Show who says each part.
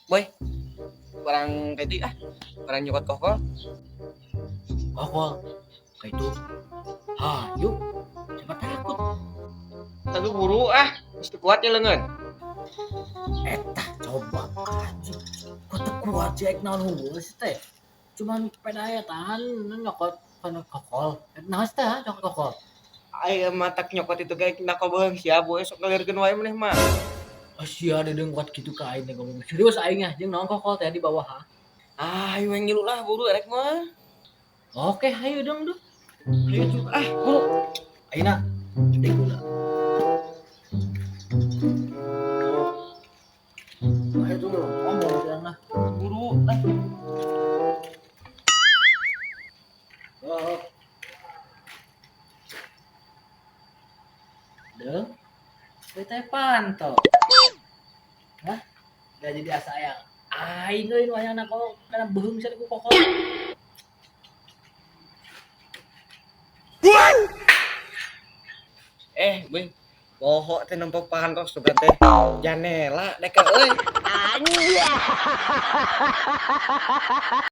Speaker 1: Boy, barang kayak itu barang nyokot kokol.
Speaker 2: Kokol kayak itu. Hayu, siapa takut?
Speaker 1: Tapi buru mesti kuat ya lengan.
Speaker 2: Etah coba kaji. Kok teu kuat cek naon hubungan sih teh? Cuman pedaya tahan nyokot kana kokol. Naon teh nyokot kokol?
Speaker 1: Ayo matak nyokot itu kayak nak kobong siap boy sok ngalirkeun wae maneh mah.
Speaker 2: Sia dedeng kuat kitu ka aing ngomong serius aing nya jeung naon kokol teh di bawah ha.
Speaker 1: Ayo yang ngilu lah buru erek mah.
Speaker 2: Oke, hayu dong duh.
Speaker 1: Ayo tuh buru.
Speaker 2: Ayeuna deuk gula. Ayo tuh ngomong jangan lah.
Speaker 1: Buru lah.
Speaker 2: Oh. Deh. Teh pantau. Hah? Gak jadi asa sayang. Aing euy nu aya anak kok kana beheung sia ku kokol.
Speaker 1: Boy. Poho teh nempok pakan kos sugan teh. Janela dek euy.
Speaker 3: Anjay.